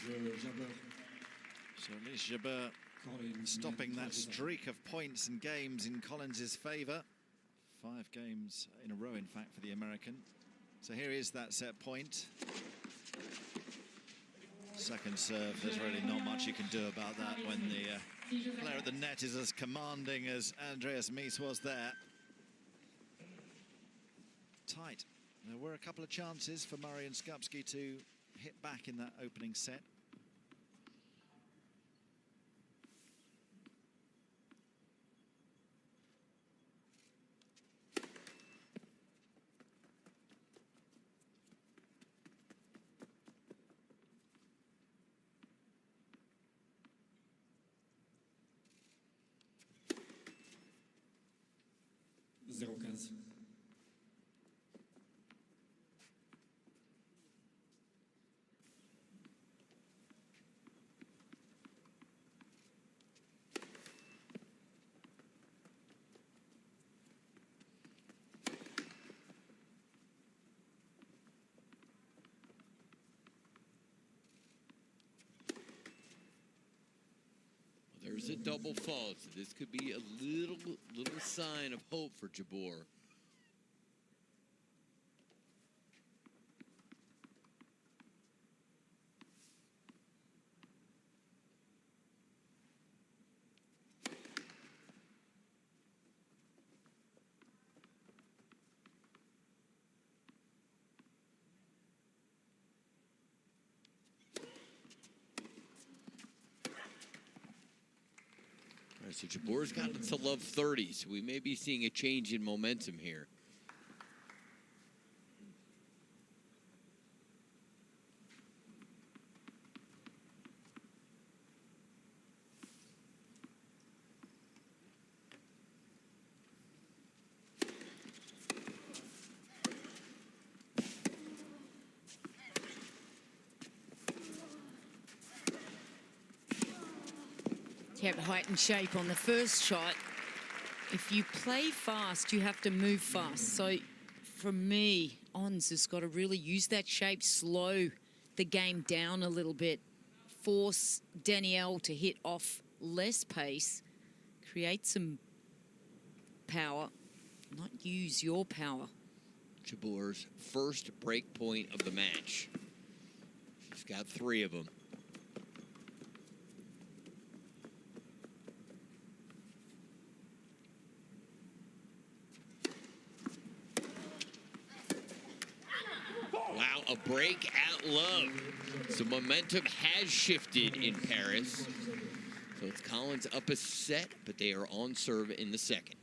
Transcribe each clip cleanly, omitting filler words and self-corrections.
So at least jabeur stopping that streak of points and games in Collins' favour. 5 games in a row, in fact, for the American. So here is that set point. Second serve, there's really not much you can do about that when the player at the net is as commanding as Andreas Mies was there. Tight. There were a couple of chances for Murray and Skupski to hit back in that opening set. There's a double fault. So this could be a little sign of hope for jabeur. So Jabeur's gotten to love 30, so we may be seeing a change in momentum here. Kept height and shape on the first shot. If you play fast, you have to move fast. So for me, Ons has got to really use that shape, slow the game down a little bit, force Danielle to hit off less pace, create some power, not use your power. Jabeur's first break point of the match. She's got 3 of them. Wow, a break at love. So momentum has shifted in Paris. So it's Collins up a set, but they are on serve in the second.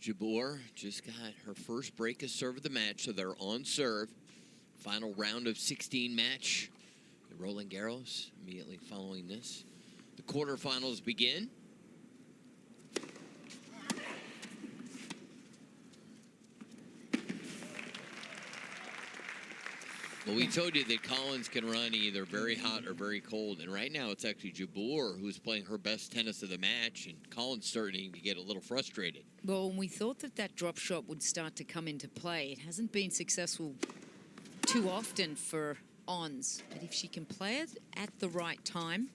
Jabeur just got her first break of serve of the match, so they're on serve. Final round of 16 match. The Roland Garros immediately following this. The quarterfinals begin. Well, we told you that Collins can run either very hot or very cold, and right now it's actually Jabeur who's playing her best tennis of the match, and Collins starting to get a little frustrated. Well, we thought that that drop shot would start to come into play. It hasn't been successful too often for Ons, but if she can play it at the right time,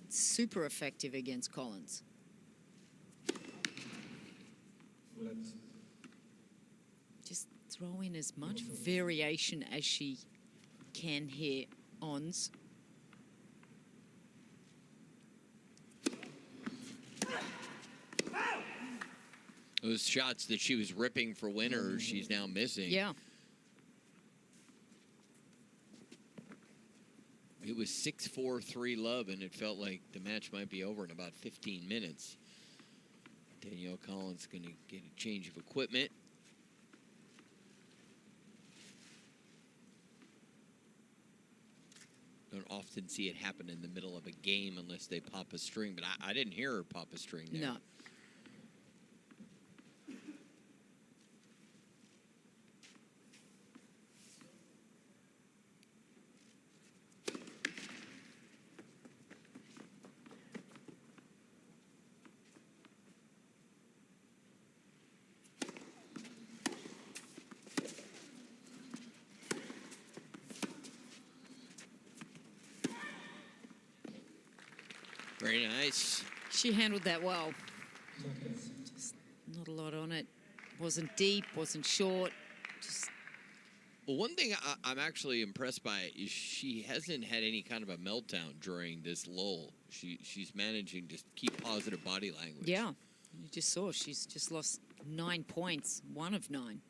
it's super effective against Collins. Just throw in as much variation as she can here, Ons. Those shots that she was ripping for winners, she's now missing. Yeah. It was 6-4, 3-love, and it felt like the match might be over in about 15 minutes. Danielle Collins going to get a change of equipment. Don't often see it happen in the middle of a game unless they pop a string, but I didn't hear her pop a string there. No. Very nice. She handled that well. Just not a lot on it. Wasn't deep, wasn't short. Just Well, one thing I'm actually impressed by is she hasn't had any kind of a meltdown during this lull. She's managing to keep positive body language. yeah. You just saw she's just lost 9 points, 1 of 9.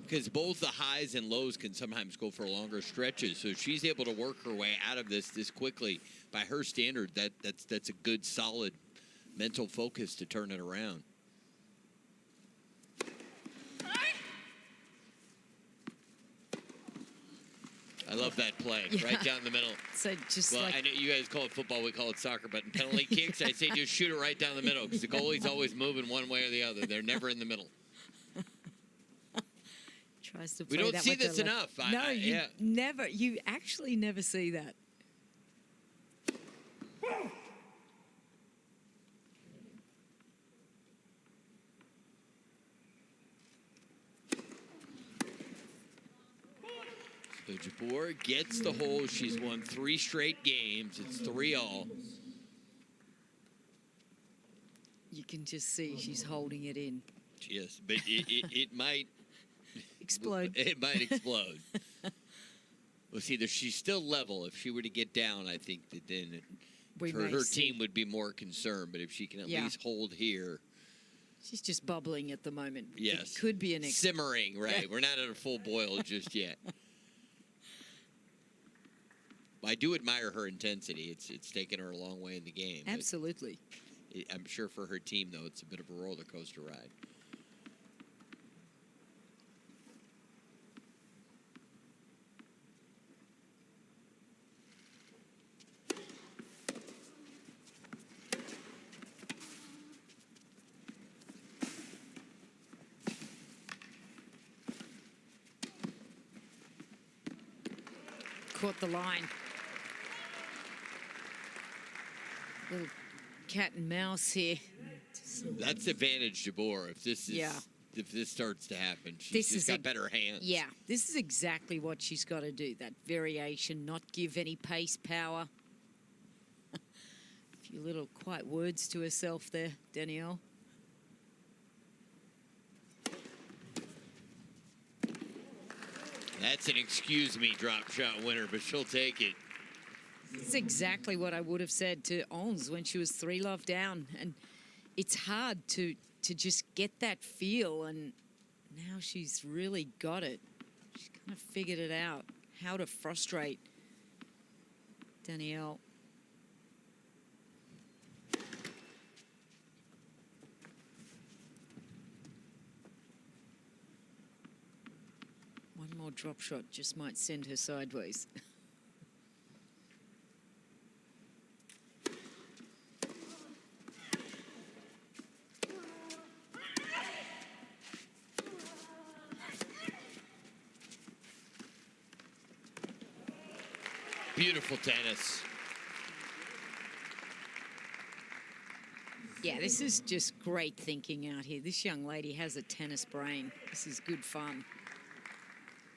Because both the highs and lows can sometimes go for longer stretches. So if she's able to work her way out of this quickly, by her standard, that's a good, solid mental focus to turn it around. I love that play, right down the middle. So just Well, like, I know you guys call it football, we call it soccer, but in penalty kicks, I say just shoot it right down the middle because the goalie's always moving one way or the other. They're never in the middle. tries to We play don't that see with the this left. enough. No, you actually never see that. So Jabeur gets the hole. She's won 3 straight games. It's 3-all. You can just see she's holding it in. Yes, but it might Explode. It might explode. Well, see, she's still level. If she were to get down, I think that then her team would be more concerned. But if she can at least hold here. She's just bubbling at the moment. Yes. It could be an simmering, right? We're not at a full boil just yet. I do admire her intensity. It's taken her a long way in the game. Absolutely. I'm sure for her team, though, it's a bit of a roller coaster ride. Caught the line. Little cat and mouse here. That's advantage Jabeur. If this starts to happen, she's just got better hands. Yeah, this is exactly what she's got to do. That variation, not give any pace power. A few little quiet words to herself there, Danielle. That's an excuse me drop shot winner, but she'll take it. It's exactly what I would have said to Ons when she was 3-love down. And it's hard to just get that feel, and now she's really got it. She's kind of figured it out, how to frustrate Danielle. One more drop shot just might send her sideways. Beautiful tennis. Yeah, this is just great thinking out here. This young lady has a tennis brain. This is good fun.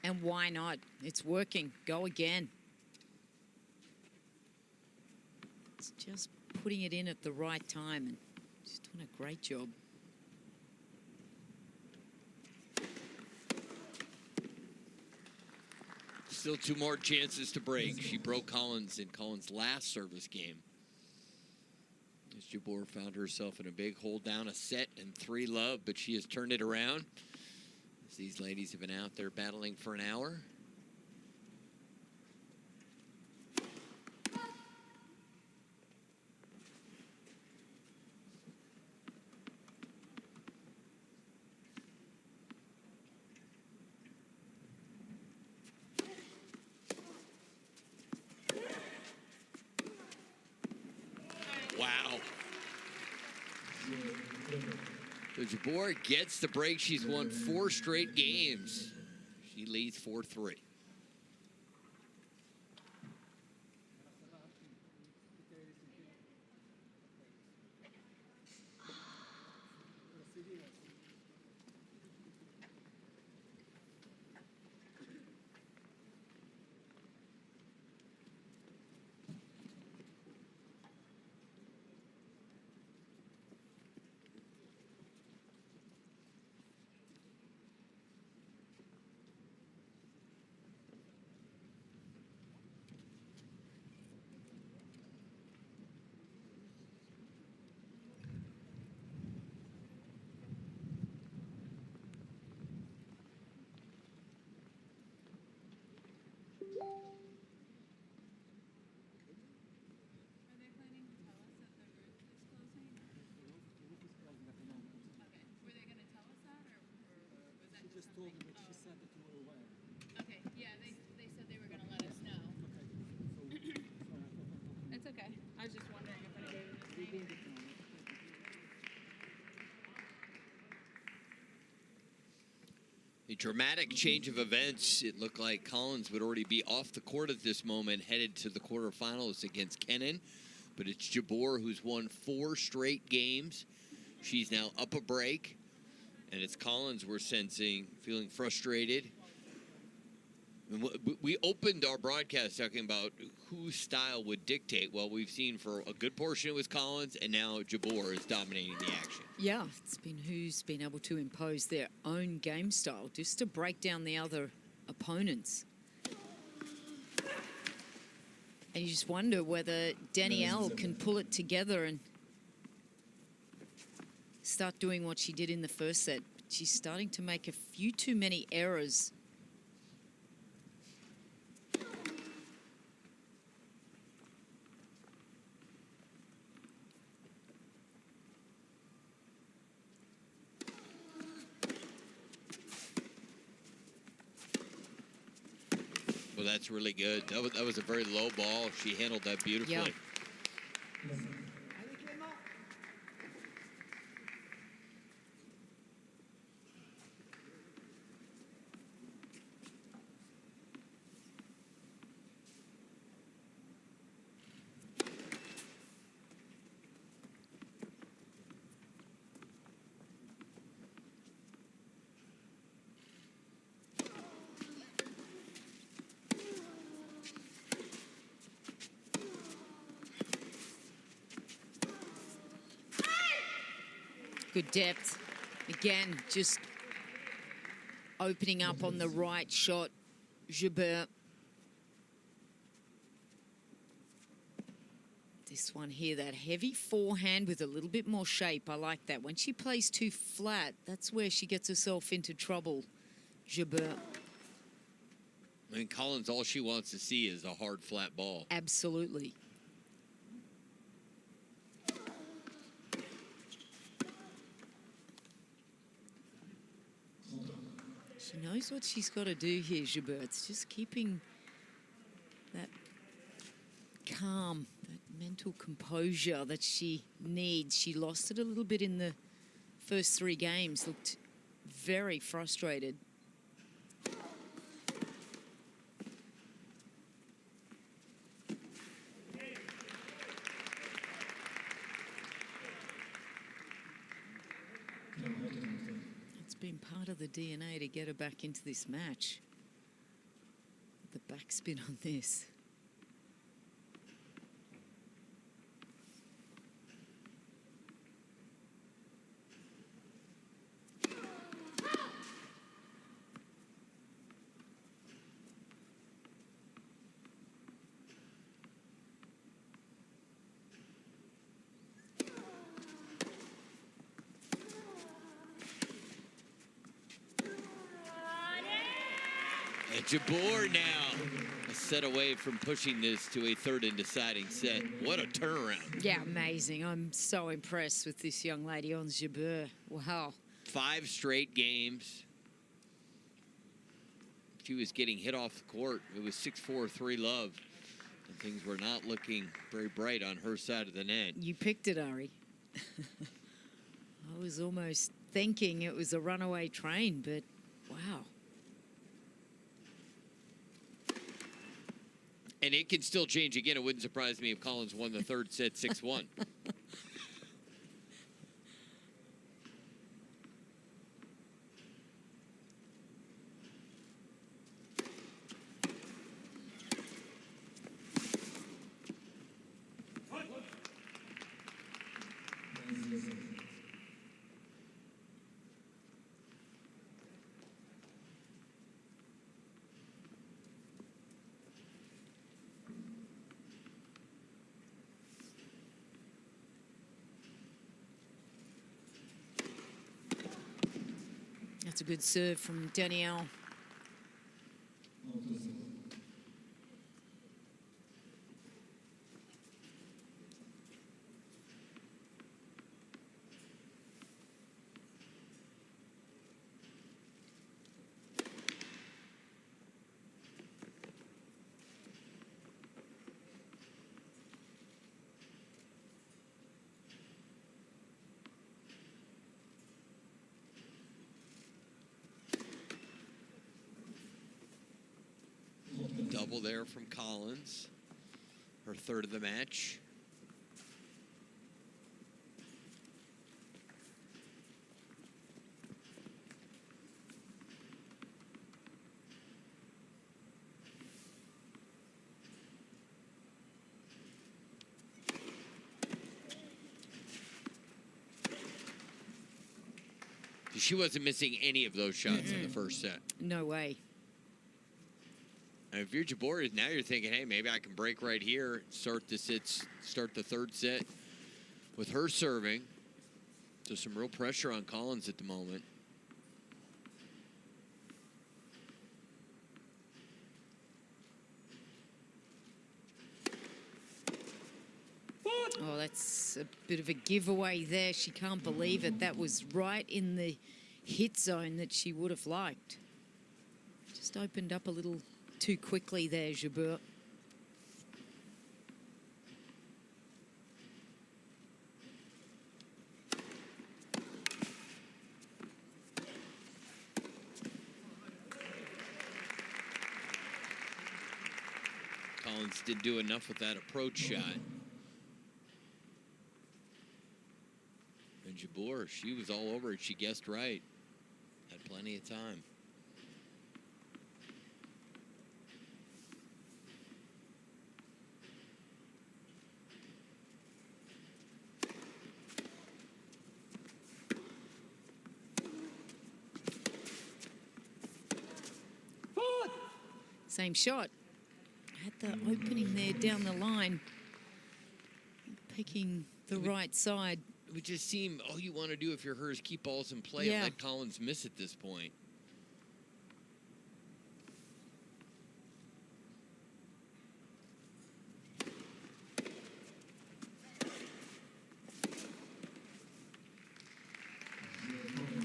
And why not? It's working. Go again. It's just putting it in at the right time, and she's doing a great job. Still 2 more chances to break. She broke Collins in Collins' last service game. As Jabeur found herself in a big hold down, a set and 3 love, but she has turned it around. As these ladies have been out there battling for an hour. Wow. So Jabeur gets the break. She's won 4 straight games. She leads 4-3. Told them that she said that you were aware. Okay, yeah, they said they were going to let us know. It's okay. I was just wondering if anybody was saying. A dramatic change of events. It looked like Collins would already be off the court at this moment, headed to the quarterfinals against Kennan. But it's Jabeur who's won 4 straight games. She's now up a break. And it's Collins we're sensing, feeling frustrated. And we opened our broadcast talking about whose style would dictate. Well, we've seen for a good portion it was Collins, and now Jabeur is dominating the action. Yeah, it's been who's been able to impose their own game style just to break down the other opponents. And you just wonder whether Danielle can pull it together and start doing what she did in the first set. She's starting to make a few too many errors. Well, that's really good. That was a very low ball. She handled that beautifully. Yeah. Good depth. Again, just opening up on the right shot. Jabeur. This one here, that heavy forehand with a little bit more shape. I like that. When she plays too flat, that's where she gets herself into trouble. Jabeur. I mean, Collins, all she wants to see is a hard, flat ball. Absolutely. She knows what she's got to do here, Jabeur. It's just keeping that calm, that mental composure that she needs. She lost it a little bit in the first 3 games. Looked very frustrated. Been part of the DNA to get her back into this match. The backspin on this. And Jabeur now a set away from pushing this to a third and deciding set. What a turnaround. Yeah, amazing. I'm so impressed with this young lady on jabeur. Wow. 5 straight games. She was getting hit off the court. It was 6-4, 3-love. And things were not looking very bright on her side of the net. You picked it, Ari. I was almost thinking it was a runaway train, but wow. And it can still change again. It wouldn't surprise me if Collins won the third set 6-1. That's a good serve from Danielle. Double there from Collins. Her third of the match. She wasn't missing any of those shots in the first set. No way. And if you're Jabeur, now you're thinking, hey, maybe I can break right here, start the third set with her serving. So some real pressure on Collins at the moment. Oh, that's a bit of a giveaway there. She can't believe it. That was right in the hit zone that she would have liked. Just opened up a little too quickly there, Jabeur. Collins didn't do enough with that approach shot. And Jabeur, she was all over it. She guessed right. Had plenty of time. Same shot. Had the opening there down the line. Picking the right side. It would just seem all you want to do if you're her is keep balls in play Yeah. and let Collins miss at this point.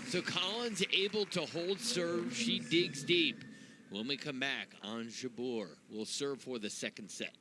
So Collins able to hold serve. She digs deep. When we come back on Jabeur, we'll serve for the second set.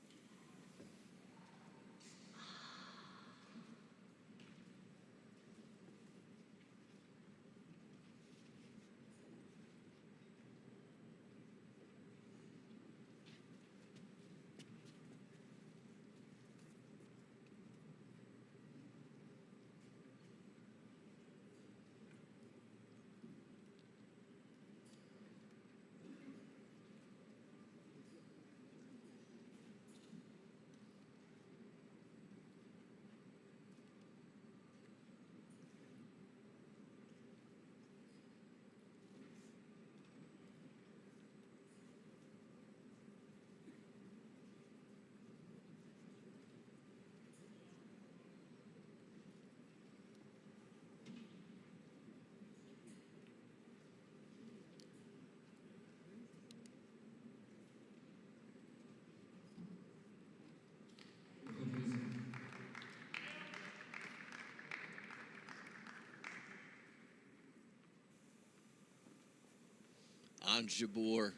Ons Jabeur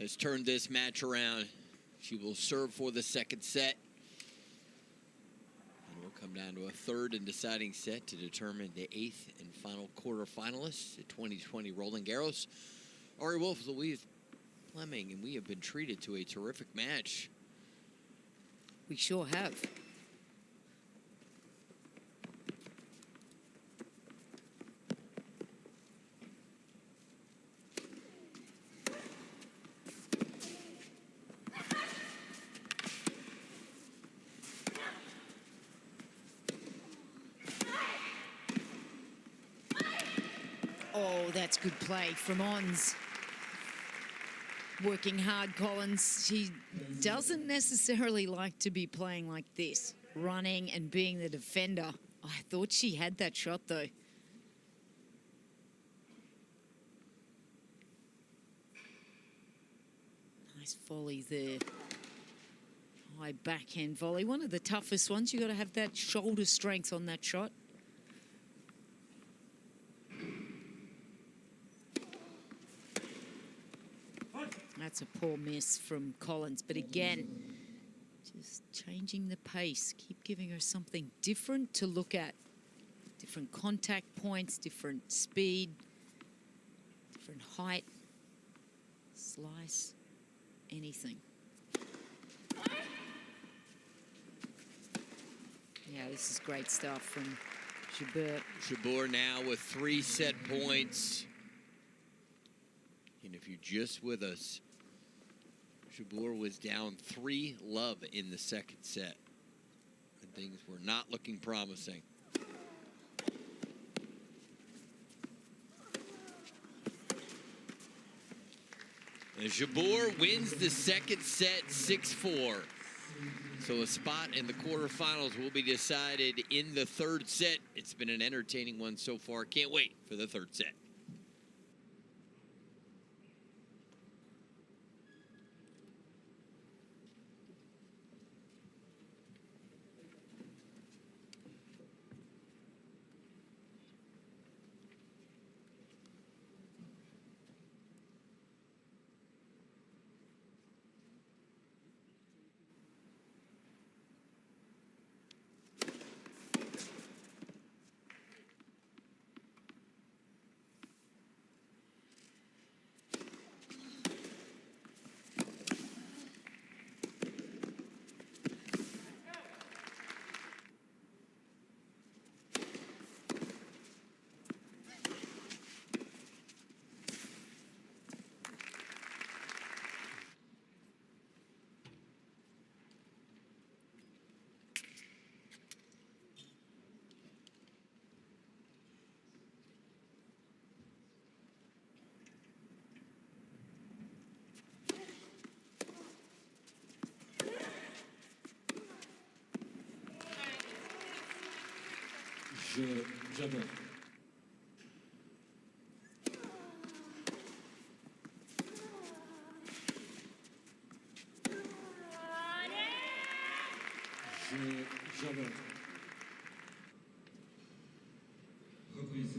has turned this match around. She will serve for the second set. And we'll come down to a third and deciding set to determine the 8th and final quarterfinalists at 2020 Roland Garros. Ari Wolf, Louise Fleming, and we have been treated to a terrific match. We sure have. Oh, that's good play from Ons. Working hard, Collins. She doesn't necessarily like to be playing like this, running and being the defender. I thought she had that shot, though. Nice volley there. High backhand volley. One of the toughest ones. You got to have that shoulder strength on that shot. That's a poor miss from Collins. But again, just changing the pace. Keep giving her something different to look at. Different contact points, different speed, different height, slice, anything. Yeah, this is great stuff from jabeur. Jabeur now with 3 set points. And if you're just with us, Jabeur was down 3-love in the second set. And things were not looking promising. And Jabeur wins the second set 6-4. So a spot in the quarterfinals will be decided in the third set. It's been an entertaining one so far. Can't wait for the third set. Jabeur. Jabeur. Reprise.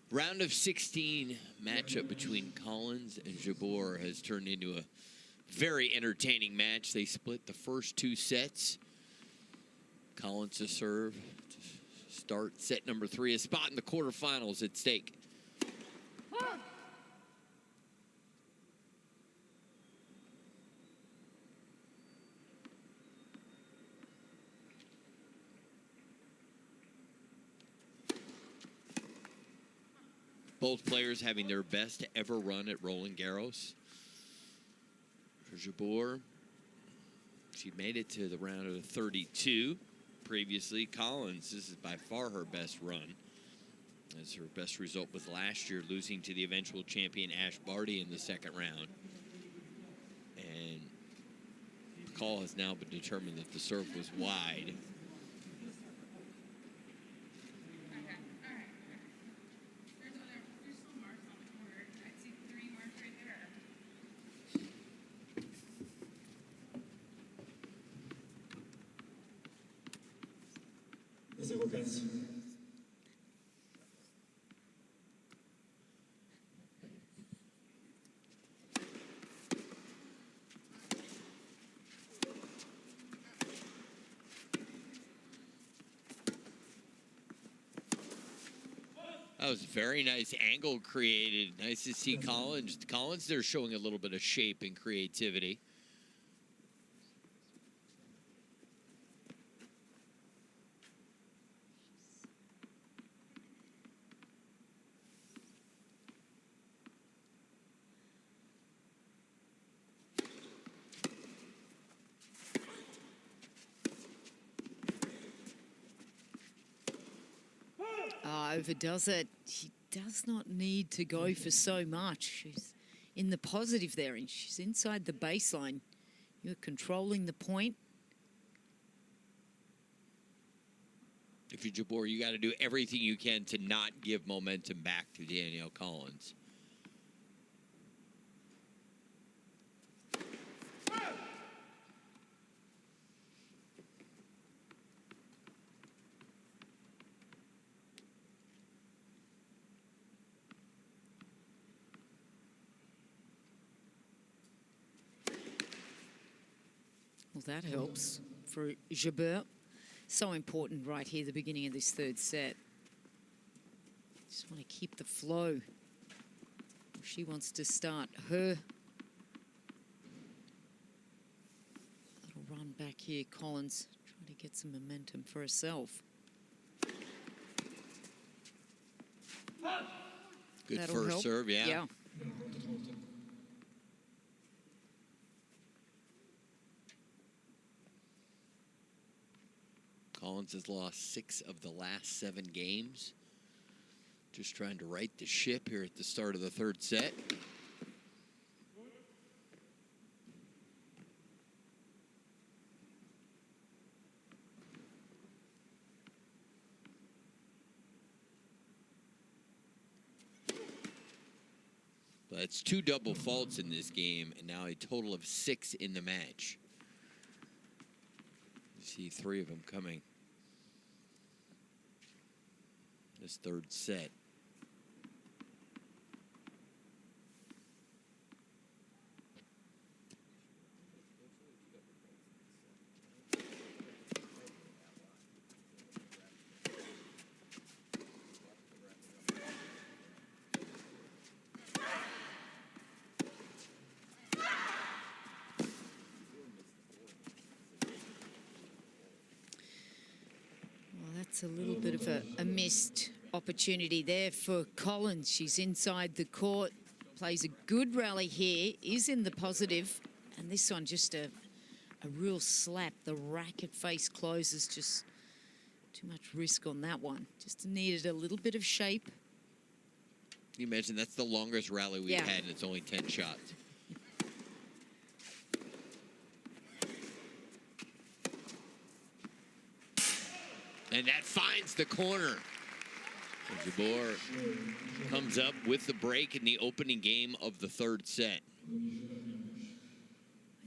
Round of 16 matchup between Collins and Jabeur has turned into a very entertaining match. They split the first 2 sets. Collins to serve to start set number 3. A spot in the quarterfinals at stake. Both players having their best ever run at Roland Garros. For Jabeur, she made it to the round of 32 previously. Collins, this is by far her best run. As as her best result was last year, losing to the eventual champion Ash Barty in the second round. And the call has now been determined that the serve was wide. That was a very nice angle created. Nice to see Collins. Collins there showing a little bit of shape and creativity. Overdoes it. She does not need to go for so much. She's in the positive there, and she's inside the baseline. You're controlling the point. If you're Jabeur, you got to do everything you can to not give momentum back to Danielle Collins. Well, that helps for Jabeur. So important right here, the beginning of this third set. Just want to keep the flow. She wants to start her little run back here. Collins trying to get some momentum for herself. Good That'll first help. serve, yeah. Collins has lost 6 of the last 7 games. Just trying to right the ship here at the start of the third set. But it's 2 double faults in this game, and now a total of 6 in the match. You see 3 of them coming this third set. That's a little bit of a missed opportunity there for Collins. She's inside the court, plays a good rally here, is in the positive, and this one just a real slap. The racket face closes, just too much risk on that one. Just needed a little bit of shape. Can you imagine that's the longest rally we've had, and it's only 10 shots. And that finds the corner. Jabeur comes up with the break in the opening game of the third set.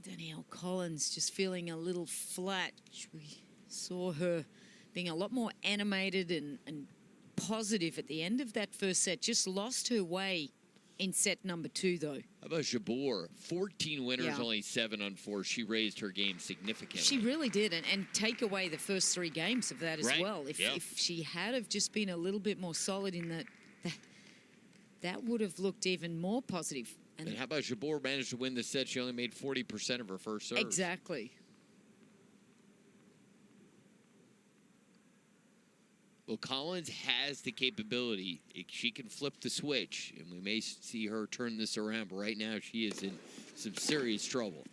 Danielle Collins just feeling a little flat. We saw her being a lot more animated and positive at the end of that first set. Just lost her way in set number 2, though. How about Jabeur? 14 winners, only 7 on 4. She raised her game significantly. She really did, and take away the first 3 games of that as well. If she had have just been a little bit more solid in that would have looked even more positive. And how about Jabeur managed to win the set? She only made 40% of her first serve. Exactly. Well, Collins has the capability. She can flip the switch, and we may see her turn this around. But right now, she is in some serious trouble.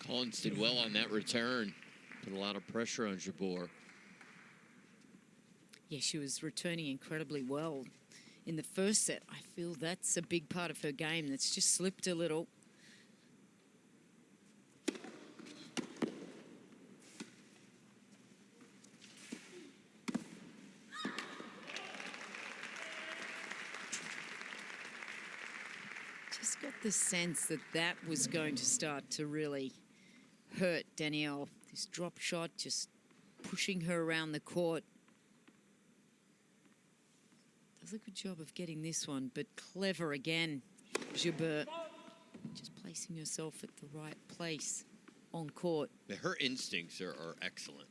Collins did well on that return. Put a lot of pressure on Jabeur. Yeah, she was returning incredibly well in the first set. I feel that's a big part of her game that's just slipped a little. Just got the sense that that was going to start to really hurt Danielle. This drop shot just pushing her around the court. Does a good job of getting this one, but clever again. Jabeur just placing herself at the right place on court. Her instincts are excellent.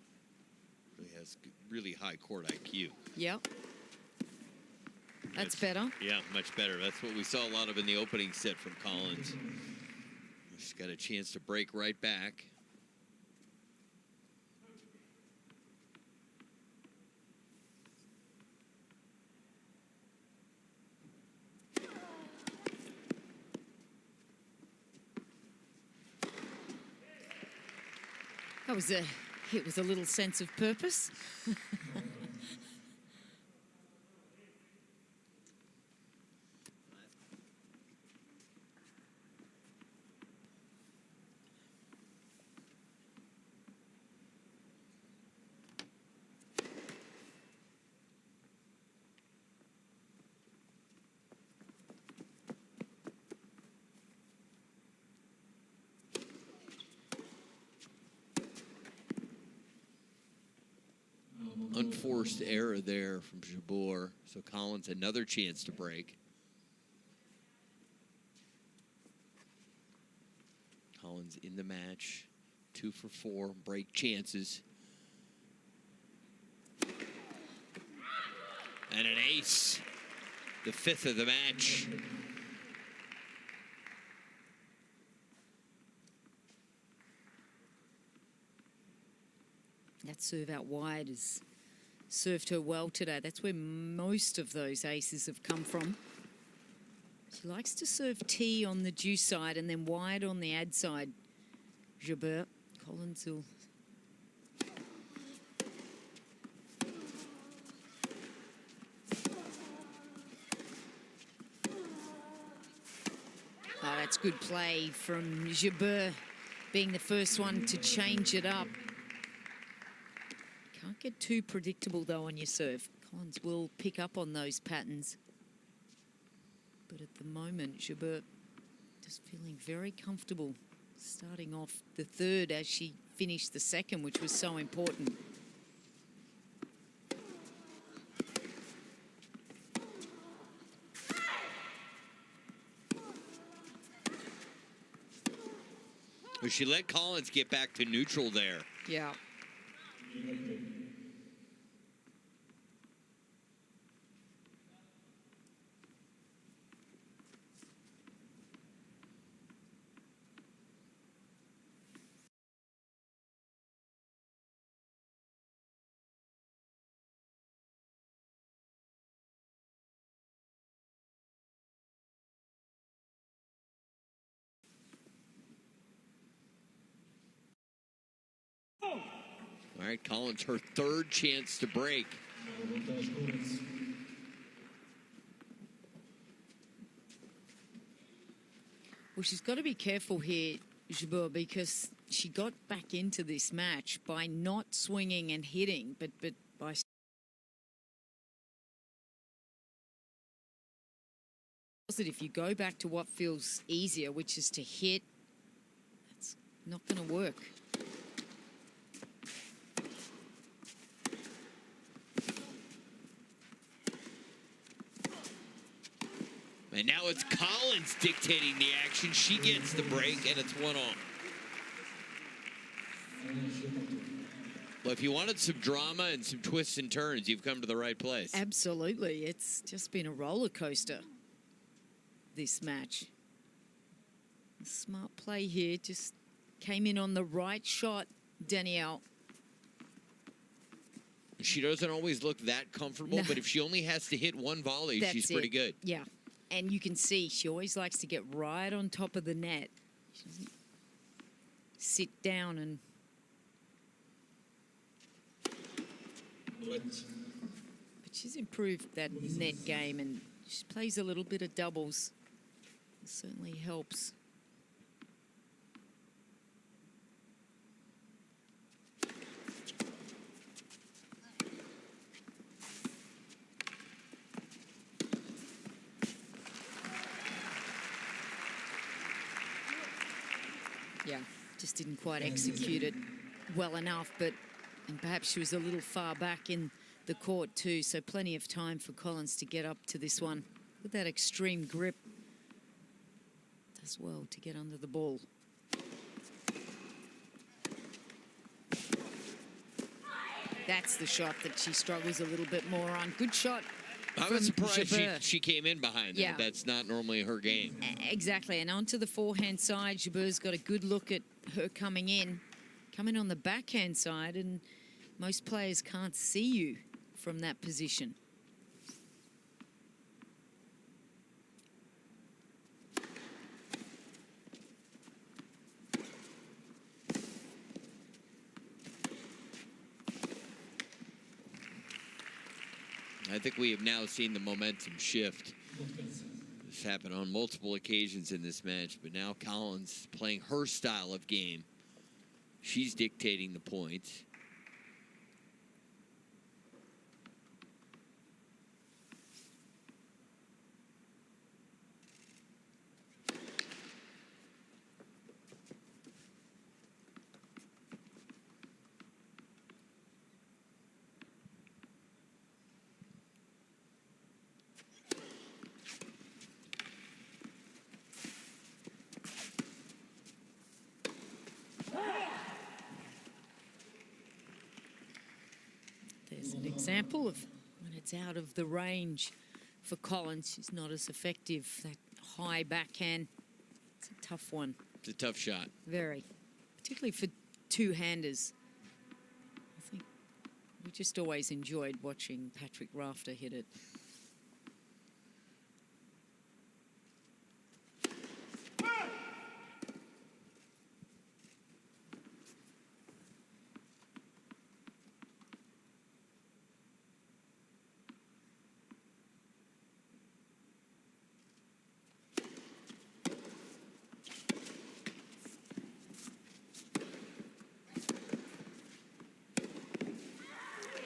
Really has really high court IQ. Yep. That's better. Yeah, much better. That's what we saw a lot of in the opening set from Collins. She's got a chance to break right back. That was a hit with a little sense of purpose. Unforced error there from Jabeur. So Collins another chance to break. Collins in the match. 2 for 4 break chances. And an ace. The 5th of the match. That serve out wide has served her well today. That's where most of those aces have come from. She likes to serve T on the deuce side and then wide on the ad side. Jabeur. Collins will... Oh, that's good play from Jabeur, being the first one to change it up. Can't get too predictable, though, on your serve. Collins will pick up on those patterns. But at the moment, Jabeur just feeling very comfortable starting off the third as she finished the second, which was so important. Well, she let Collins get back to neutral there. Yeah. All right, Collins, her third chance to break. Well, she's got to be careful here, Jabeur, because she got back into this match by not swinging and hitting, but by... If you go back to what feels easier, which is to hit, that's not going to work. And now it's Collins dictating the action. She gets the break, and it's 1-all. Well, if you wanted some drama and some twists and turns, you've come to the right place. Absolutely. It's just been a roller coaster, this match. Smart play here. Just came in on the right shot, Danielle. She doesn't always look that comfortable, No. but if she only has to hit one volley, That's she's pretty it. good. Yeah. And you can see she always likes to get right on top of the net. She doesn't sit down and... But she's improved that net game, and she plays a little bit of doubles. It certainly helps. Yeah, just didn't quite execute it well enough, and perhaps she was a little far back in the court too, so plenty of time for Collins to get up to this one. With that extreme grip, does well to get under the ball. That's the shot that she struggles a little bit more on. Good shot. I was surprised Jabeur. she came in behind that. Yeah. That's not normally her game. Exactly, and onto the forehand side, Jabeur's got a good look at her coming in on the backhand side, and most players can't see you from that position. I think we have now seen the momentum shift. This happened on multiple occasions in this match, but now Collins playing her style of game. She's dictating the points. There's an example of when it's out of the range for Collins. She's not as effective. That high backhand, it's a tough one. It's a tough shot. Very. Particularly for two-handers. I think we just always enjoyed watching Patrick Rafter hit it.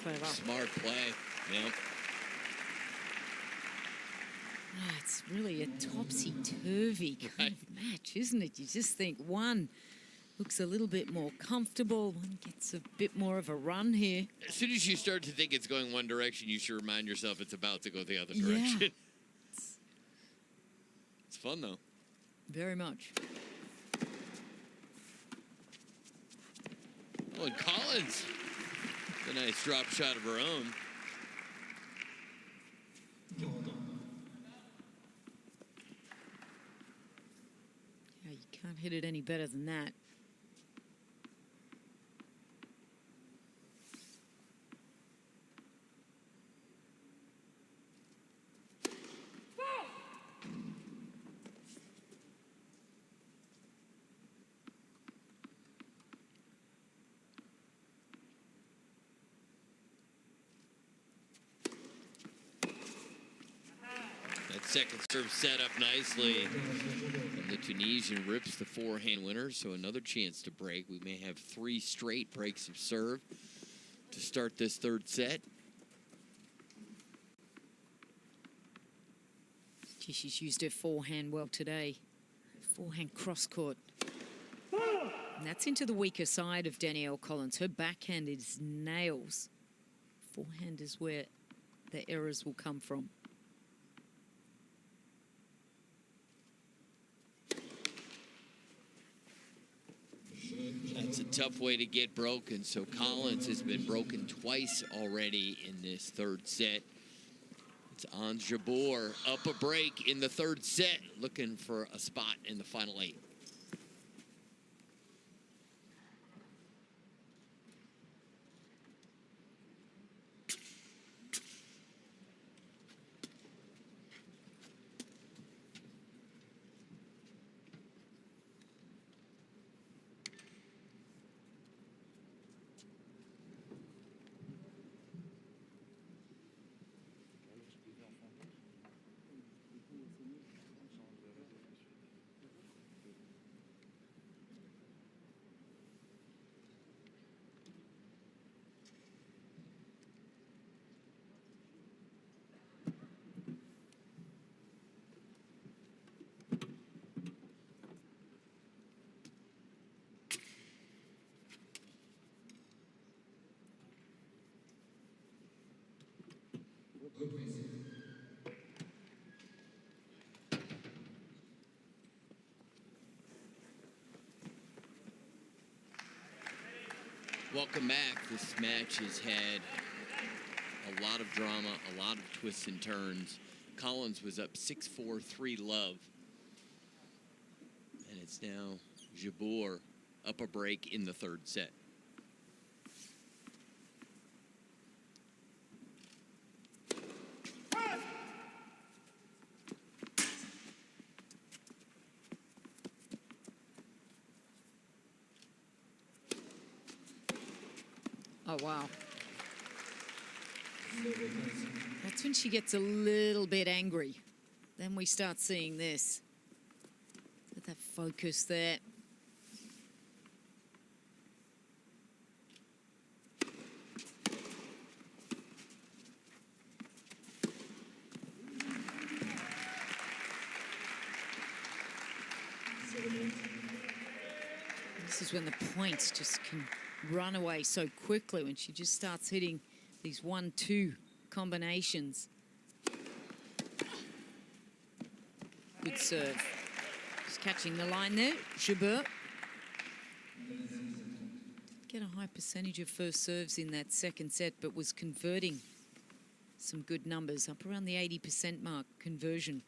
Clever. Smart play. Yep. It's really a topsy-turvy kind of match, isn't it? You just think one looks a little bit more comfortable, one gets a bit more of a run here. As soon as you start to think it's going one direction, you should remind yourself it's about to go the other direction. Yeah. It's fun, though. Very much. Oh, and Collins, a nice drop shot of her own. Yeah, you can't hit it any better than that. Second serve set up nicely. And the Tunisian rips the forehand winner, so another chance to break. We may have 3 straight breaks of serve to start this third set. Gee, she's used her forehand well today. Forehand cross-court. And that's into the weaker side of Danielle Collins. Her backhand is nails. Forehand is where the errors will come from. That's a tough way to get broken. So Collins has been broken twice already in this third set. It's on jabeur, up a break in the third set, looking for a spot in the final 8. Welcome back. This match has had a lot of drama, a lot of twists and turns. Collins was up 6-4, 3-love. And it's now Jabeur up a break in the third set. Oh, wow. That's when she gets a little bit angry. Then we start seeing this. Let that focus there. This is when the points just can run away so quickly, when she just starts hitting these 1-2 combinations. Good serve. Just catching the line there. Jabeur. Get a high percentage of first serves in that second set, but was converting some good numbers, up around the 80% mark conversion.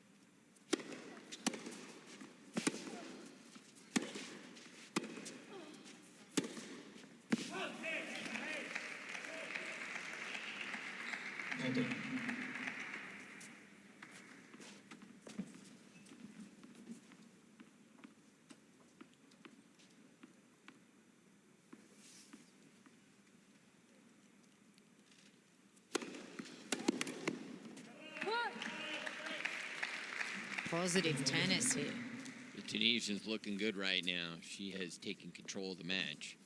Positive tennis here. The Tunisian's looking good right now. She has taken control of the match.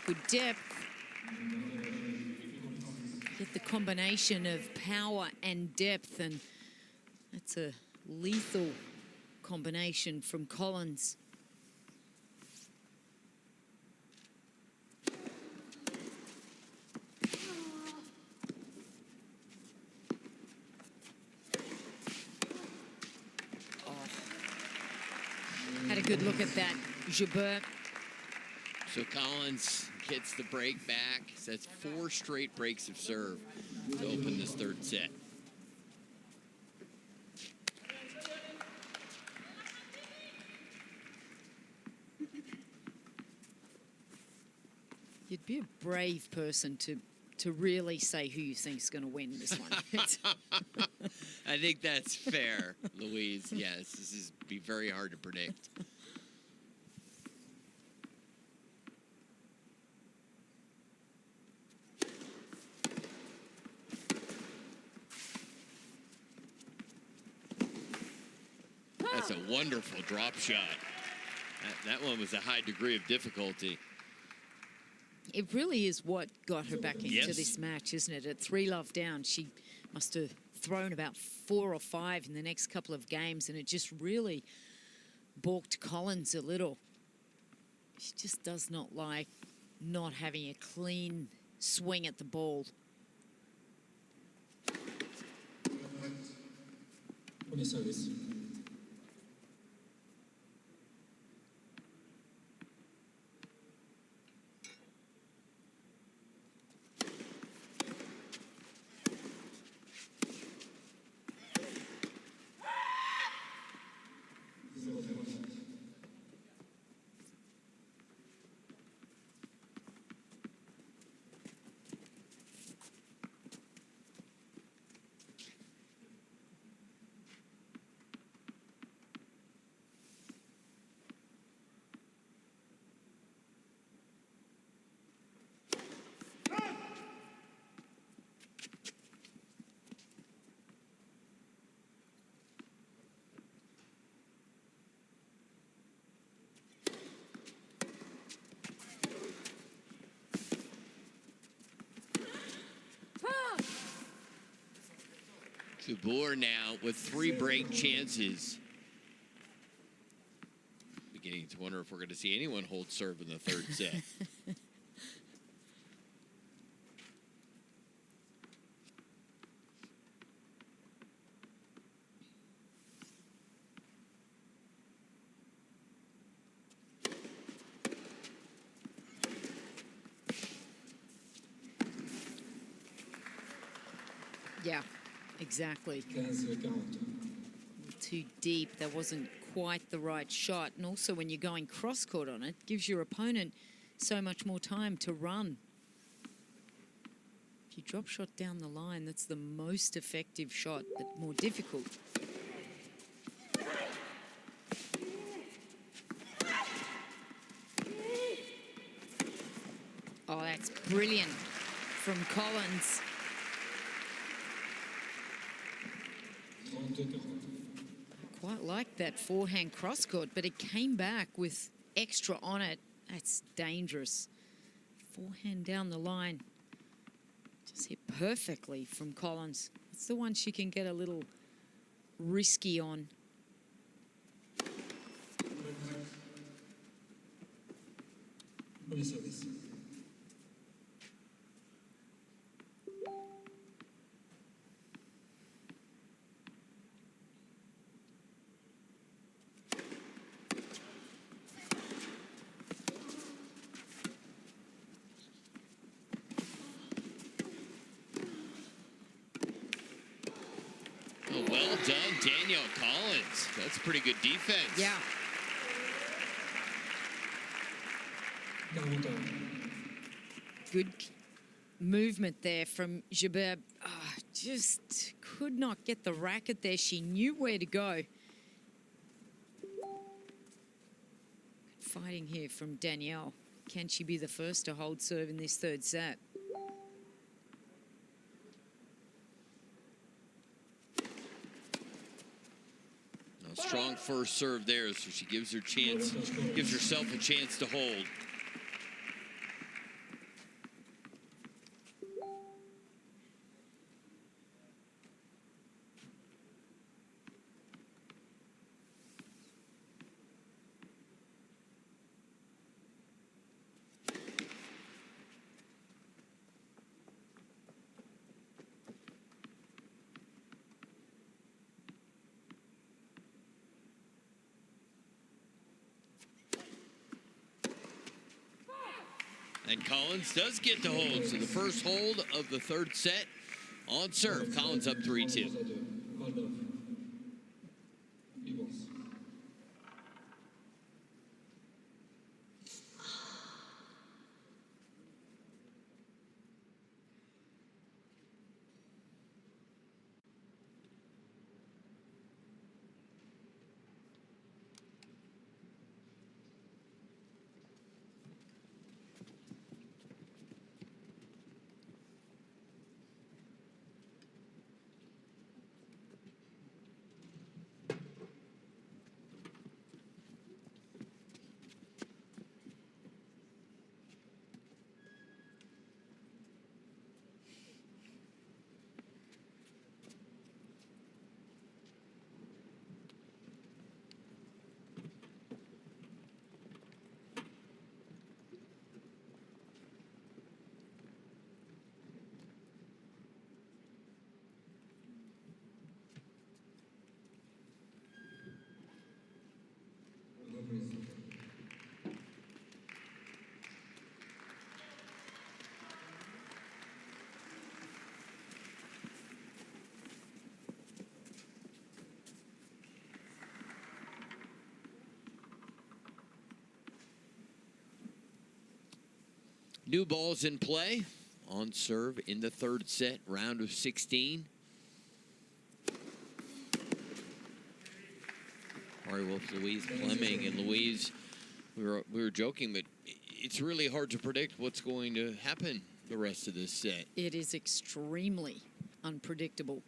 Good depth. Get the combination of power and depth, and that's a lethal combination from Collins. Oh. Had a good look at that, Jabeur. So Collins gets the break back. So that's 4 straight breaks of serve to open this third set. You'd be a brave person to really say who you think is going to win this one. I think that's fair, Louise. Yes, this is be very hard to predict. That's a wonderful drop shot. That one was a high degree of difficulty. It really is what got her back into Yes. this match, isn't it? At 3-love down, she must have thrown about 4 or 5 in the next couple of games, and it just really balked Collins a little. She just does not like not having a clean swing at the ball. service. Jabeur now with 3 break chances. Beginning to wonder if we're going to see anyone hold serve in the third set. Yeah, exactly. 15-40. Too deep. That wasn't quite the right shot. And also when you're going cross-court on it, gives your opponent so much more time to run. If you drop shot down the line, that's the most effective shot, but more difficult. Oh, that's brilliant from Collins. 32-40. Quite like that forehand cross-court, but it came back with extra on it. That's dangerous. Forehand down the line. Just hit perfectly from Collins. It's the one she can get a little risky on. Bonne service. Oh, well done, Danielle Collins. That's pretty good defense. Yeah. 41. Good movement there from jabeur. Oh, just could not get the racket there. She knew where to go. Good fighting here from Danielle. Can she be the first to hold serve in this third set? A strong first serve there, so she gives herself a chance to hold. And Collins does get to hold. So the first hold of the third set on serve. Collins up 3-2. Hold off. Evans. Reprise. New balls in play on serve in the third set, round of 16. Ari Wolf, Louise Fleming, and Louise, we were joking, but it's really hard to predict what's going to happen the rest of this set. It is extremely unpredictable.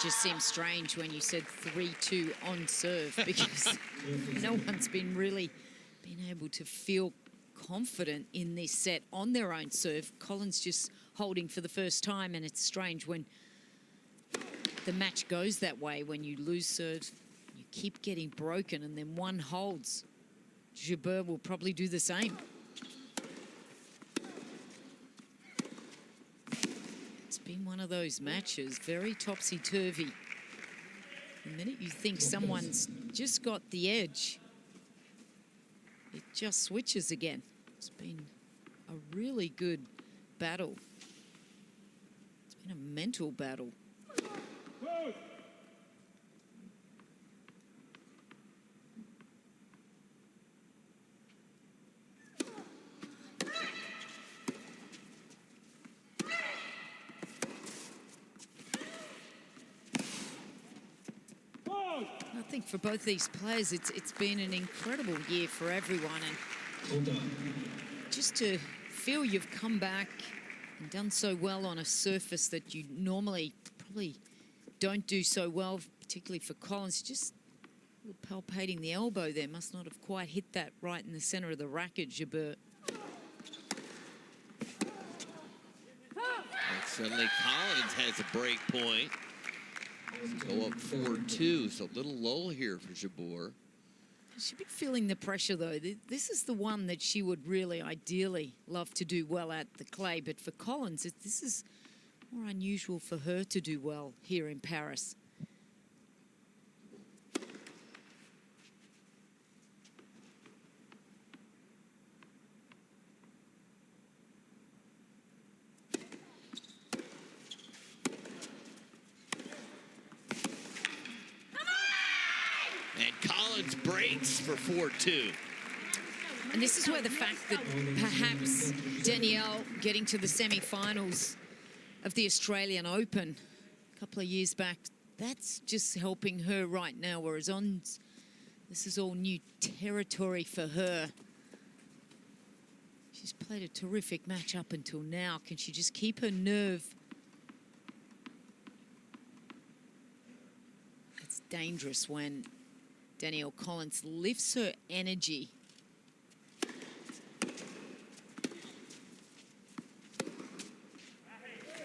Just seems strange when you said 3-2 on serve because no one's been able to feel confident in this set on their own serve. Collins just holding for the first time, and it's strange when the match goes that way. When you lose serve, you keep getting broken, and then one holds. Jabeur will probably do the same. It's been one of those matches, very topsy-turvy. The minute you think someone's just got the edge, it just switches again. It's been a really good battle. It's been a mental battle. I think for both these players, it's been an incredible year for everyone. And just to feel you've come back and done so well on a surface that you normally probably don't do so well, particularly for Collins, just palpating the elbow there. Must not have quite hit that right in the center of the racket, Jabeur. And suddenly Collins has a break point. Go up 4-2, so a little lull here for Jabeur. She'd be feeling the pressure, though. This is the one that she would really ideally love to do well at, the clay. But for Collins, this is more unusual for her to do well here in Paris. Collins breaks for 4-2. And this is where the fact that perhaps Danielle getting to the semi-finals of the Australian Open a couple of years back, that's just helping her right now, whereas this is all new territory for her. She's played a terrific match up until now. Can she just keep her nerve? It's dangerous when Danielle Collins lifts her energy.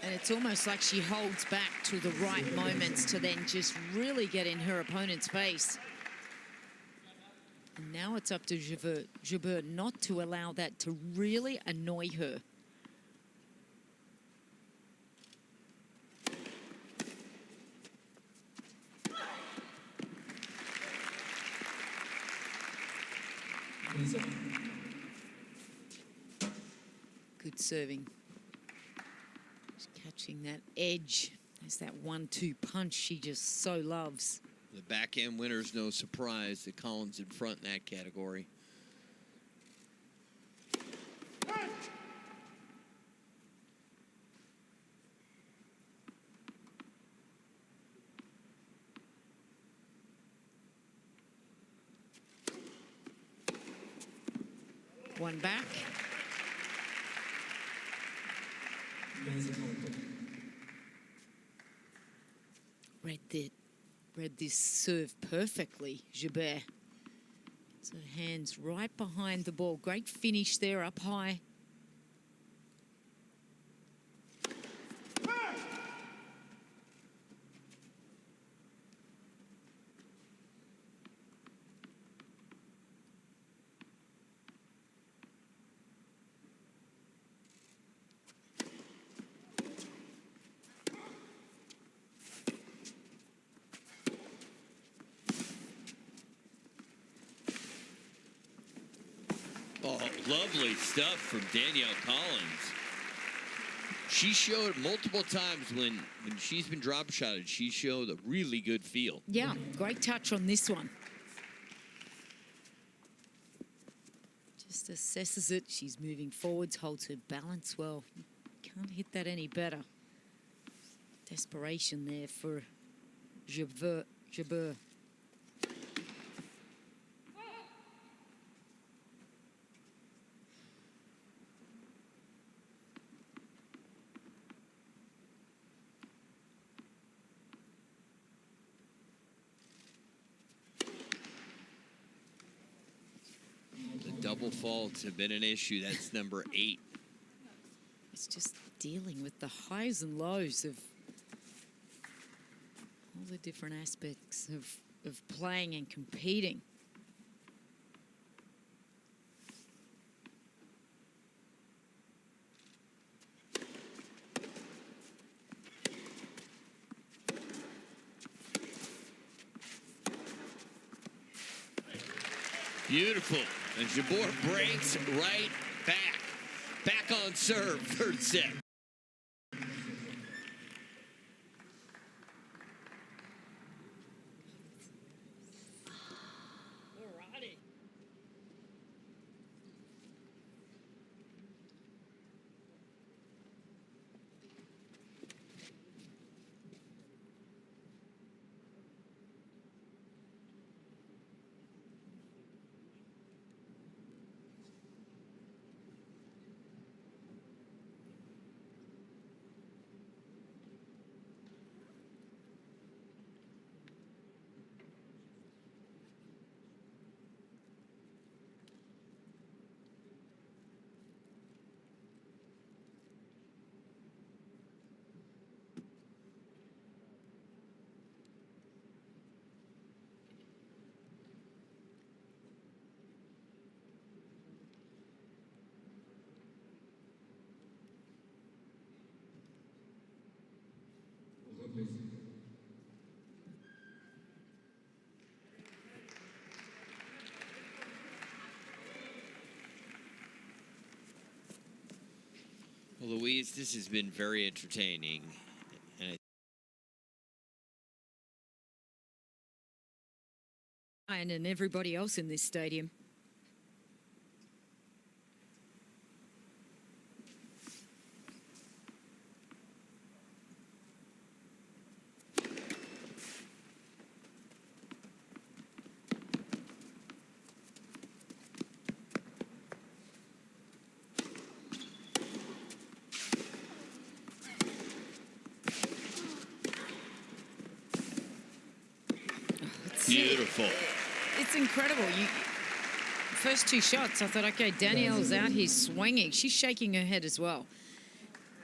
And it's almost like she holds back to the right moments to then just really get in her opponent's face. And now it's up to Jabeur not to allow that to really annoy her. Good serving. Just catching that edge. There's that 1-2 punch she just so loves. The backhand winner's no surprise that Collins in front in that category. One back. Read this serve perfectly, Jabeur. So hands right behind the ball. Great finish there up high. Oh, lovely stuff from Danielle Collins. She showed multiple times when she's been drop shotted, she showed a really good feel. Yeah, great touch on this one. Just assesses it. She's moving forwards, holds her balance well. Can't hit that any better. Desperation there for Jabeur. double faults have been an issue. That's number 8. It's just dealing with the highs and lows of all the different aspects of playing and competing. Beautiful. And jabeur breaks right back. Back on serve, third set. Well, Louise, this has been very entertaining. And everybody else in this stadium. Beautiful. It's incredible. First 2 shots, I thought, okay, Danielle's out here swinging. She's shaking her head as well.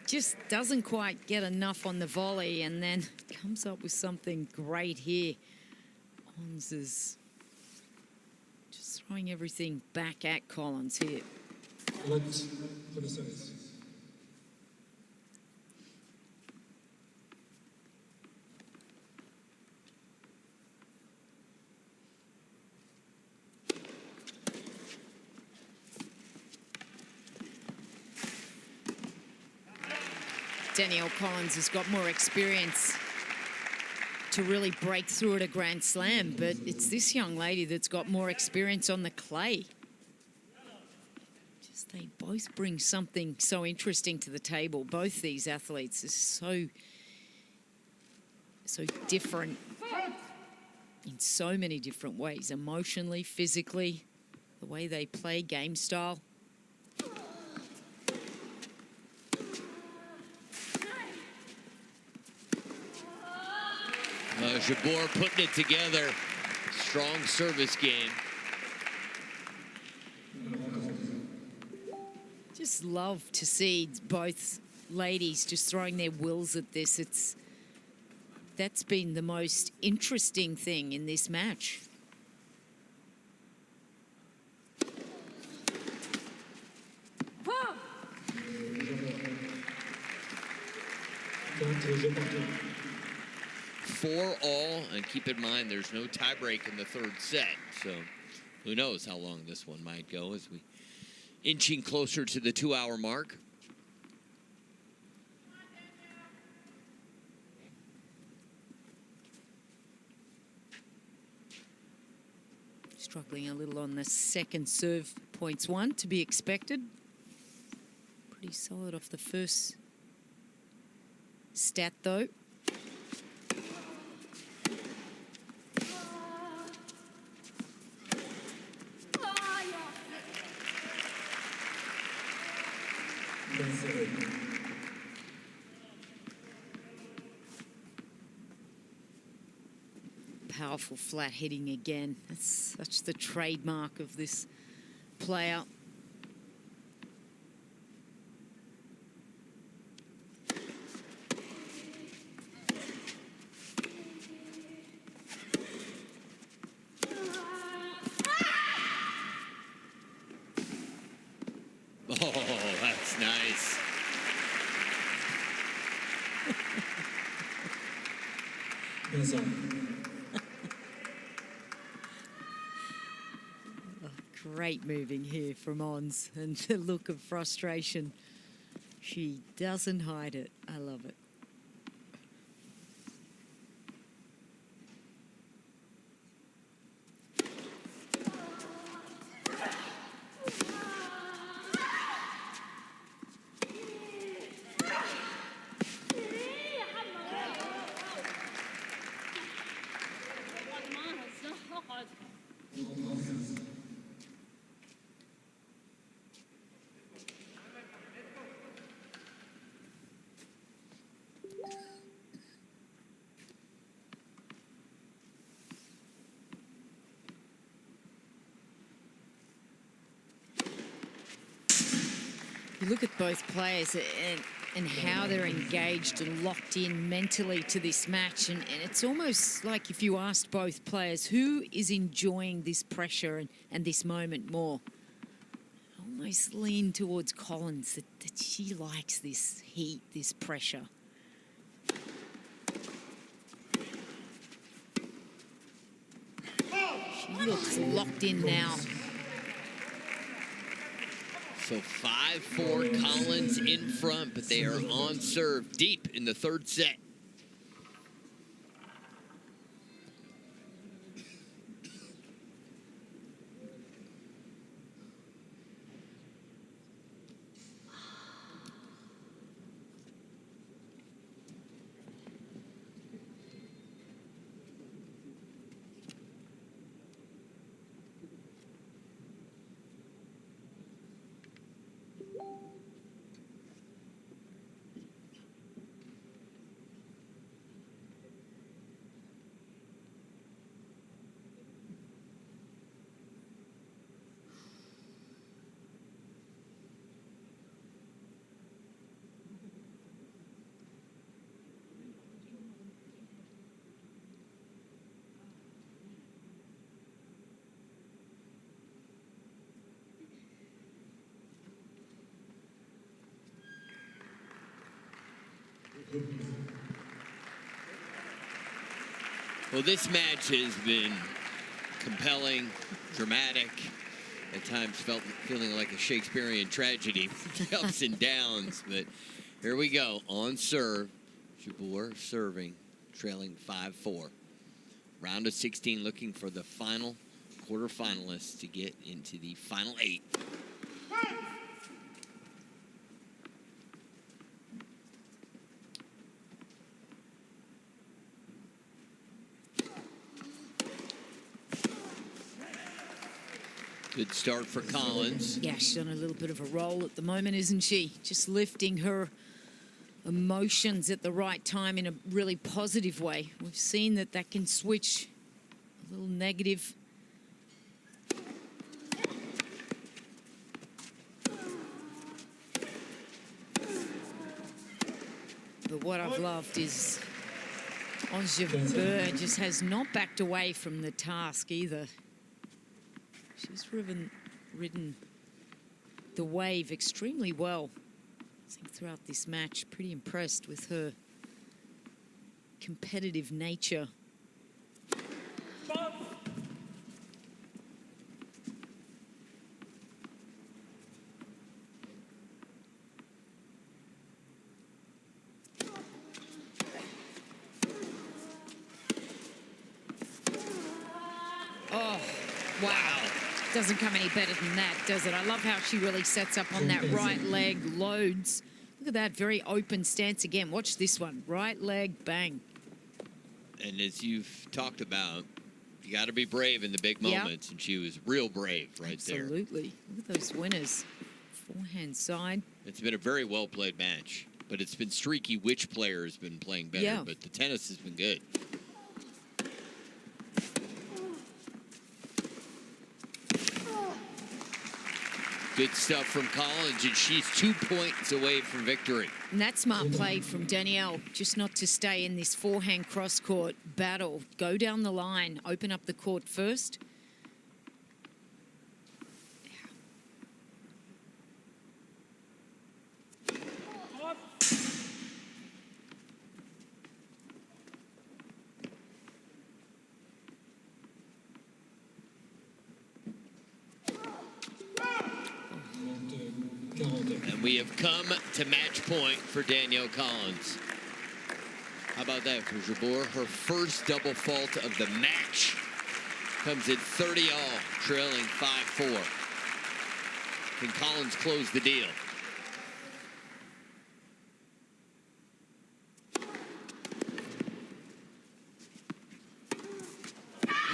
Just doesn't quite get enough on the volley and then comes up with something great here. Ons is just throwing everything back at Collins here. Let's for the service. Danielle Collins has got more experience to really break through at a Grand Slam, but it's this young lady that's got more experience on the clay. Just they both bring something so interesting to the table. Both these athletes are so different in so many different ways, emotionally, physically, the way they play, game style. Jabeur putting it together. Strong service game. Just love to see both ladies just throwing their wills at this. That's been the most interesting thing in this match. Four all, and keep in mind there's no tiebreak in the third set, so who knows how long this one might go as we inching closer to the 2-hour mark. Struggling a little on the second serve, points 1 to be expected. Pretty solid off the first stat though. Powerful flat hitting again. That's such the trademark of this player. Oh, that's nice. Great moving here from Ons, and the look of frustration. She doesn't hide it. I love it. You look at both players and how they're engaged and locked in mentally to this match. And it's almost like if you asked both players, who is enjoying this pressure and this moment more? I almost lean towards Collins, that she likes this heat, this pressure. She looks locked in now. So 5-4 Collins in front, but they are on serve deep in the third set. Well, this match has been compelling, dramatic, at times feeling like a Shakespearean tragedy, the ups and downs. But here we go, on serve. Jabeur serving, trailing 5-4. Round of 16, looking for the final quarterfinalists to get into the final 8. Good start for Collins. Yeah, she's on a little bit of a roll at the moment, isn't she? Just lifting her emotions at the right time in a really positive way. We've seen that can switch a little negative. But what I've loved is jabeur just has not backed away from the task either. She's ridden the wave extremely well, I think, throughout this match. Pretty impressed with her competitive nature. Oh, wow. Doesn't come any better than that, does it? I love how she really sets up on that right leg, loads. Look at that, very open stance again. Watch this one, right leg, bang. And as you've talked about, you got to be brave in the big moments, and she was real brave right there. Absolutely. Look at those winners. Forehand side. It's been a very well-played match, but it's been streaky which player has been playing better, Yeah. but the tennis has been good. Good stuff from Collins, and she's 2 points away from victory. And that's smart play from Danielle, just not to stay in this forehand cross-court battle. Go down the line, open up the court first. And we have come to match point for Danielle Collins. How about that for Jabeur? Her first double fault of the match. Comes at 30-all, trailing 5-4. Can Collins close the deal?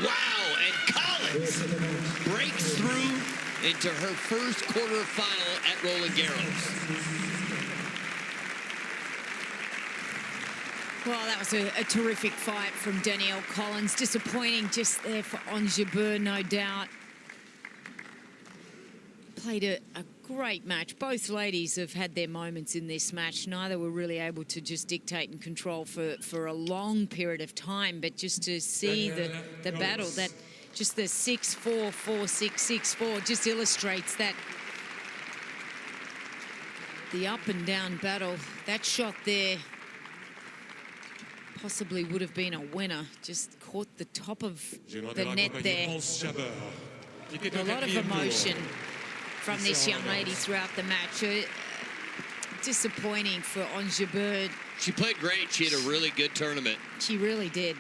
Wow, and Collins breaks through into her first quarterfinal at Roland Garros. Well, that was a terrific fight from Danielle Collins. Disappointing just there for jabeur, no doubt. Played a great match. Both ladies have had their moments in this match. Neither were really able to just dictate and control for a long period of time, but just to see the battle, that just the 6-4, 4-6, 6-4 just illustrates that the up and down battle. That shot there possibly would have been a winner. Just caught the top of the net there. A lot of emotion from this young lady throughout the match. Disappointing for jabeur. She played great. She had a really good tournament. She really did.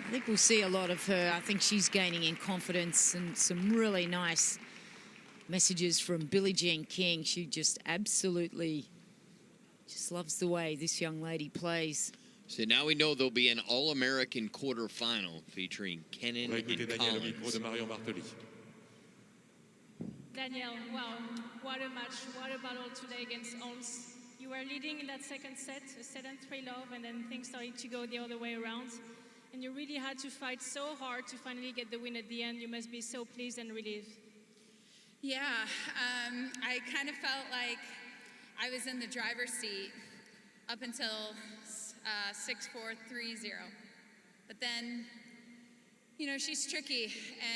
I think we'll see a lot of her. I think she's gaining in confidence, and some really nice messages from Billie Jean King. She just absolutely just loves the way this young lady plays. So now we know there'll be an All-American quarterfinal featuring Kenin and Collins. Danielle, wow, what a match, what a battle today against Ons. You were leading in that second set, a 7-3 love, and then things started to go the other way around. And you really had to fight so hard to finally get the win at the end. You must be so pleased and relieved. Yeah, I kind of felt like I was in the driver's seat up until 6-4, 3-0. But then, you know, she's tricky,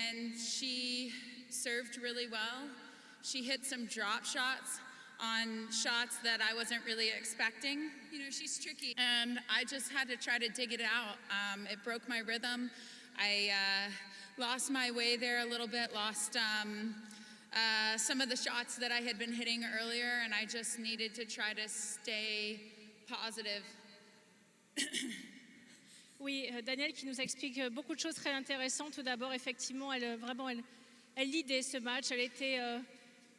and she served really well. She hit some drop shots on shots that I wasn't really expecting. You know, she's tricky, and I just had to try to dig it out. It broke my rhythm. I lost my way there a little bit, lost some of the shots that I had been hitting earlier, and I just needed to try to stay positive. Oui, Danielle qui nous explique beaucoup de choses très intéressantes. Tout d'abord, effectivement, elle lidait ce match. Elle était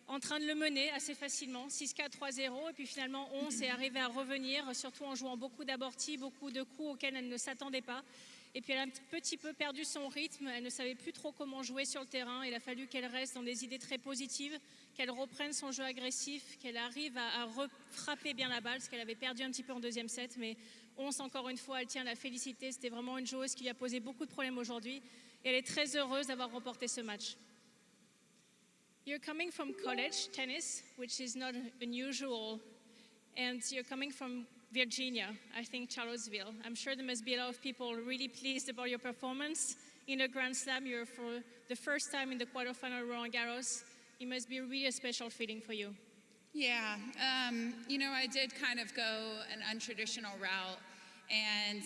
en train de le mener assez facilement, 6-4, 3-0. Et puis finalement, 11 est arrivé à revenir, surtout en jouant beaucoup d'amortis, beaucoup de coups auxquels elle ne s'attendait pas. Et puis elle a un petit peu perdu son rythme. Elle ne savait plus trop comment jouer sur le terrain. Il a fallu qu'elle reste dans des idées très positives, qu'elle reprenne son jeu agressif, qu'elle arrive à frapper bien la balle, parce qu'elle avait perdu un petit peu en deuxième set. Mais 11, encore une fois, elle tient à la féliciter. C'était vraiment une joueuse qui lui a posé beaucoup de problèmes aujourd'hui. Et elle est très heureuse d'avoir remporté ce match. You're coming from college tennis, which is not unusual, and you're coming from Virginia, I think Charlottesville. I'm sure there must be a lot of people really pleased about your performance in a Grand Slam. You're for the first time in the quarterfinal Roland Garros. It must be really a special feeling for you. Yeah, you know, I did kind of go an untraditional route, and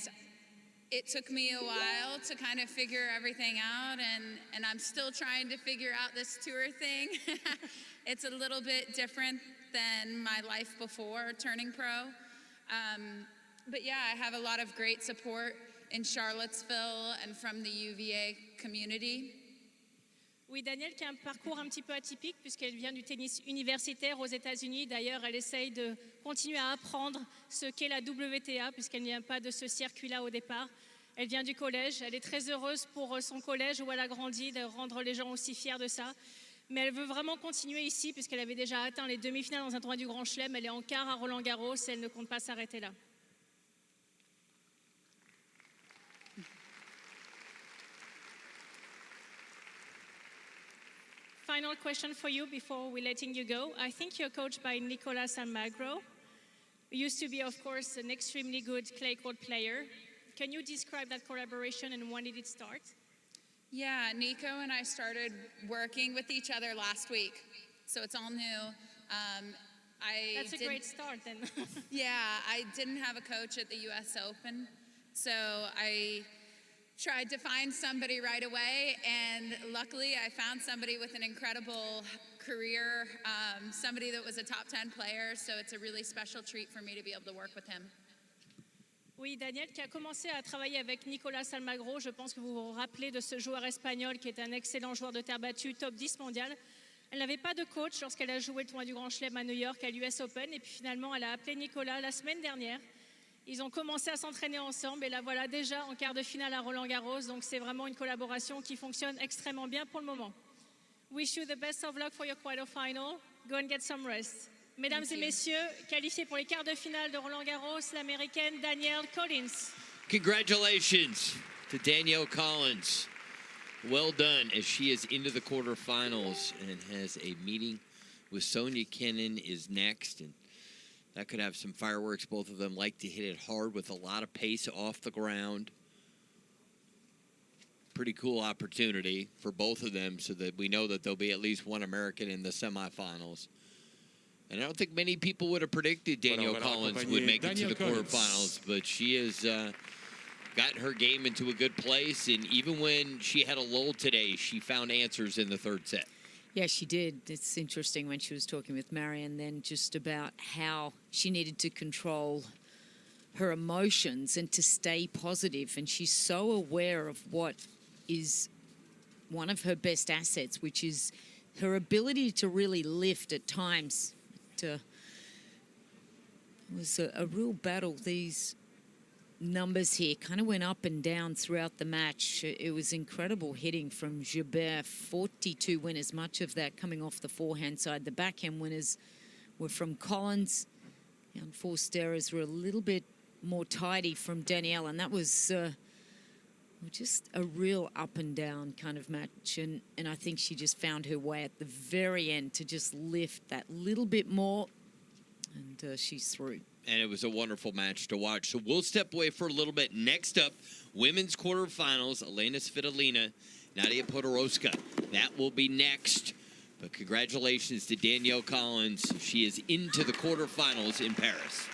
it took me a while to kind of figure everything out, and I'm still trying to figure out this tour thing. It's a little bit different than my life before turning pro. But yeah, I have a lot of great support in Charlottesville and from the UVA community. Oui, Danielle qui a un parcours un petit peu atypique puisqu'elle vient du tennis universitaire aux États-Unis. D'ailleurs, elle essaye de continuer à apprendre ce qu'est la WTA puisqu'elle ne vient pas de ce circuit-là au départ. Elle vient du collège. Elle est très heureuse pour son collège où elle a grandi, de rendre les gens aussi fiers de ça. Mais elle veut vraiment continuer ici puisqu'elle avait déjà atteint les demi-finales dans un tournoi du Grand Chelem. Elle est en quart à Roland Garros et elle ne compte pas s'arrêter là. final question for you before we're letting you go. I think you're coached by Nicolas Almagro, who used to be, of course, an extremely good clay court player. Can you describe that collaboration and when did it start? Yeah, Nico and I started working with each other last week, so it's all new. That's a great start then. Yeah, I didn't have a coach at the US Open, so I tried to find somebody right away, and luckily I found somebody with an incredible career, somebody that was a top 10 player, so it's a really special treat for me to be able to work with him. Oui, Danielle qui a commencé à travailler avec Nicolas Almagro. Je pense que vous vous rappelez de ce joueur espagnol qui est un excellent joueur de terre battue, top 10 mondial. Elle n'avait pas de coach lorsqu'elle a joué le tournoi du Grand Chelem à New York, à l'US Open. Et puis finalement, elle a appelé Nicolas la semaine dernière. Ils ont commencé à s'entraîner ensemble. Et là, voilà, déjà en quart de finale à Roland Garros. Donc c'est vraiment une collaboration qui fonctionne extrêmement bien pour le moment. Wish you the best of luck for your quarterfinal. Go and get some rest. Mesdames et messieurs, qualifiée pour les quarts de finale de Roland Garros, l'américaine Danielle Collins. Congratulations to Danielle Collins. Well done, as she is into the quarterfinals and has a meeting with Sonia Kenin is next. And that could have some fireworks. Both of them like to hit it hard with a lot of pace off the ground. Pretty cool opportunity for both of them, so that we know that there'll be at least one American in the semifinals. And I don't think many people would have predicted Danielle Collins would make it to the quarterfinals, but she has got her game into a good place. And even when she had a lull today, she found answers in the third set. Yeah, she did. It's interesting when she was talking with Marion then just about how she needed to control her emotions and to stay positive. And she's so aware of what is one of her best assets, which is her ability to really lift at times. It was a real battle. These numbers here kind of went up and down throughout the match. It was incredible hitting from Jabeur, 42 winners, much of that coming off the forehand side. The backhand winners were from Collins. The unforced errors were a little bit more tidy from Danielle, and that was just a real up and down kind of match. And I think she just found her way at the very end to just lift that little bit more, and she's through. And it was a wonderful match to watch. So we'll step away for a little bit. Next up, women's quarterfinals, Elena Svitolina, Nadia Podoroska. That will be next. But congratulations to Danielle Collins. She is into the quarterfinals in Paris.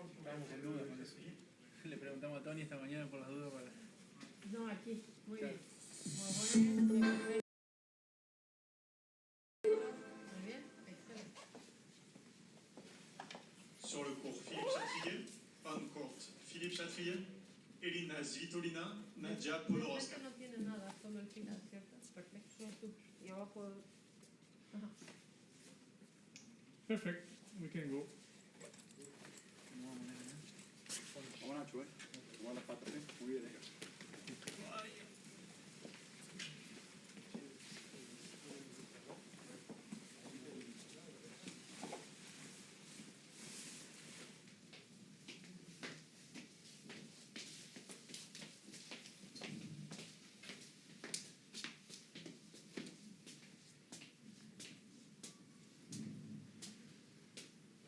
Estamos en duda con eso. Le preguntamos a Tony esta mañana por las dudas para... No, aquí. Muy bien. Sur le court, Philippe Chatrier. Pas de courte. Philippe Chatrier, Elina Svitolina, Nadia Podoroska. No tiene nada, solo el final, ¿cierto? Perfecto. Y abajo. Ajá. Perfect. We can go. Vamos Nacho, Toma las patas, muy bien.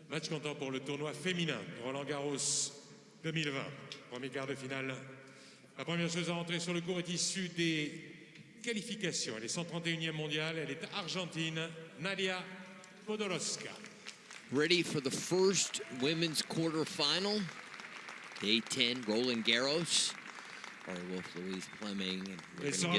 Match comptant pour le tournoi féminin Roland Garros 2020. Premier quart de finale. La première chose à entrer sur le court est issue des qualifications. Elle est 131e mondiale. Elle est argentine. Nadia Podoroska. Ready for the first women's quarterfinal. Day 10, Roland Garros. All right, Wolf Louise Fleming. And we're going to get